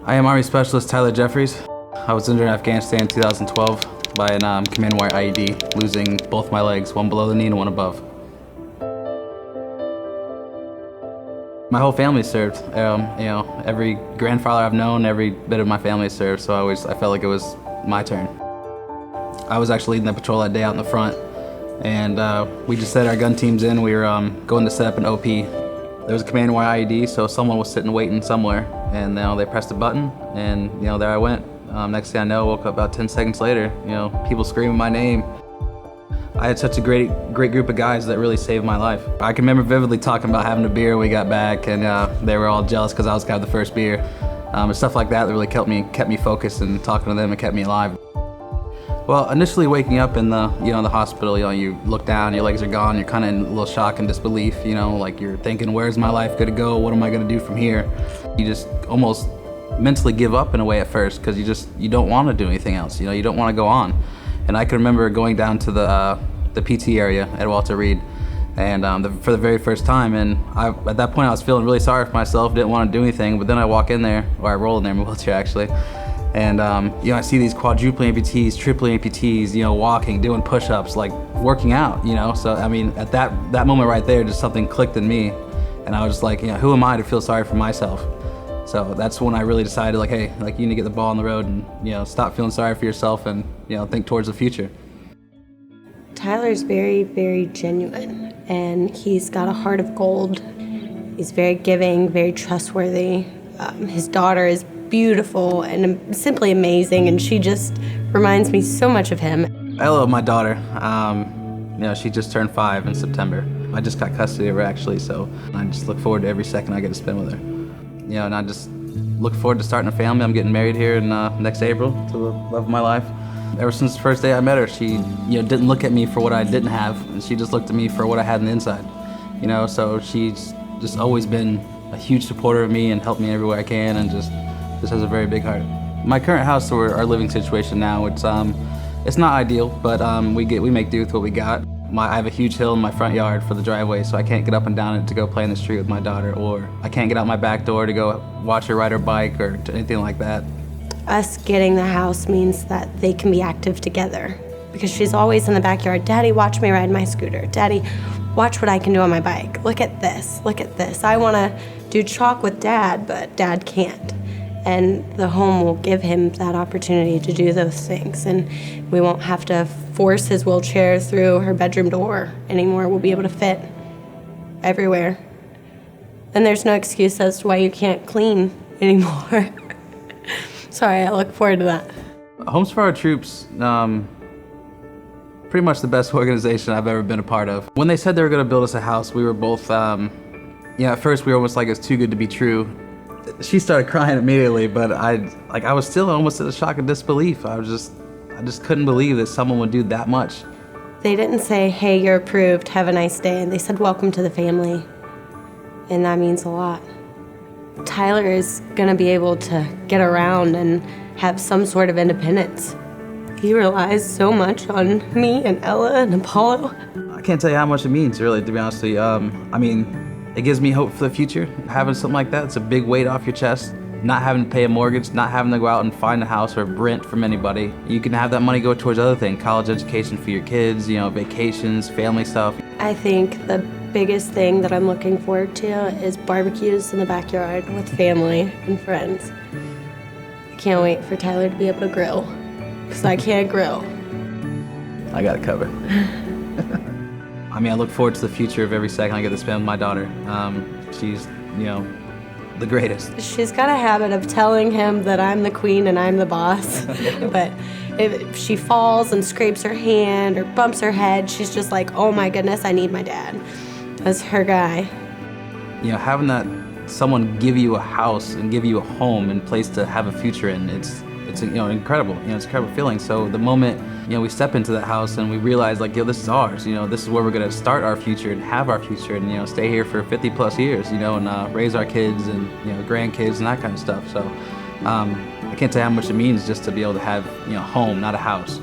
I am Army Specialist Tyler Jeffries. I was injured in Afghanistan in 2012 by an command wire IED, losing both my legs, one below the knee and one above. My whole family served. Every grandfather I've known, every bit of my family served, so I felt like it was my turn. I was actually leading the patrol that day out in the front, and we just set our gun teams in. We were going to set up an OP. There was a command wire IED, so someone was sitting waiting somewhere, and they pressed a button, and there I went. Next thing I know, I woke up about 10 seconds later, people screaming my name. I had such a great group of guys that really saved my life. I can remember vividly talking about having a beer when we got back, and they were all jealous because I was kind of the first beer. And stuff like that really kept me focused, and talking to them and kept me alive. Well, initially waking up in the the hospital, you look down, your legs are gone, you're kind of in a little shock and disbelief, like you're thinking, where's my life gonna go? What am I gonna do from here? You just almost mentally give up in a way at first because you don't want to do anything else. You don't want to go on. And I can remember going down to the PT area at Walter Reed, and for the very first time. And at that point I was feeling really sorry for myself, didn't want to do anything. But then I walk in there, or I roll in there in my wheelchair actually. And I see these quadruple amputees, triple amputees, walking, doing push-ups, like working out, So I mean, at that moment right there, just something clicked in me, and I was just like, who am I to feel sorry for myself? So that's when I really decided, like, hey, you need to get the ball on the road and stop feeling sorry for yourself and think towards the future. Tyler's very, very genuine, and he's got a heart of gold. He's very giving, very trustworthy. His daughter is beautiful and simply amazing, and she just reminds me so much of him. I love my daughter. She just turned 5 in September. I just got custody of her actually, so I just look forward to every second I get to spend with her. And I just look forward to starting a family. I'm getting married here in next April to the love of my life. Ever since the first day I met her, she didn't look at me for what I didn't have, and she just looked at me for what I had on the inside. So she's just always been a huge supporter of me and helped me everywhere I can, and just has a very big heart. My current house, or our living situation now, it's not ideal, but we make do with what we got. I have a huge hill in my front yard for the driveway, so I can't get up and down it to go play in the street with my daughter, or I can't get out my back door to go watch her ride her bike or anything like that. Us getting the house means that they can be active together, because she's always in the backyard. Daddy, watch me ride my scooter. Daddy, watch what I can do on my bike. Look at this, look at this. I want to do chalk with Dad, but Dad can't. And the home will give him that opportunity to do those things. And we won't have to force his wheelchair through her bedroom door anymore. We'll be able to fit everywhere. And there's no excuse as to why you can't clean anymore. Sorry, I look forward to that. Homes for Our Troops, pretty much the best organization I've ever been a part of. When they said they were going to build us a house, we were both, at first we were almost like it's too good to be true. She started crying immediately, but I was still almost in a shock of disbelief. I just couldn't believe that someone would do that much. They didn't say, hey, you're approved, have a nice day. And they said, welcome to the family. And that means a lot. Tyler is gonna be able to get around and have some sort of independence. He relies so much on me and Ella and Apollo. I can't tell you how much it means, really, to be honest with you. It gives me hope for the future. Having something like that, it's a big weight off your chest. Not having to pay a mortgage, not having to go out and find a house or rent from anybody. You can have that money go towards other things, college education for your kids, vacations, family stuff. I think the biggest thing that I'm looking forward to is barbecues in the backyard with family and friends. I can't wait for Tyler to be able to grill, because I can't grill. I got it covered. I look forward to the future of every second I get to spend with my daughter. She's, the greatest. She's got a habit of telling him that I'm the queen and I'm the boss. But if she falls and scrapes her hand or bumps her head, she's just like, oh my goodness, I need my dad. That's her guy. Having that someone give you a house and give you a home and place to have a future in, it's incredible. It's an incredible feeling. So the moment we step into that house and we realize this is ours. This is where we're gonna start our future and have our future, and stay here for 50 plus years. And raise our kids and grandkids and that kind of stuff. So I can't tell you how much it means just to be able to have home, not a house.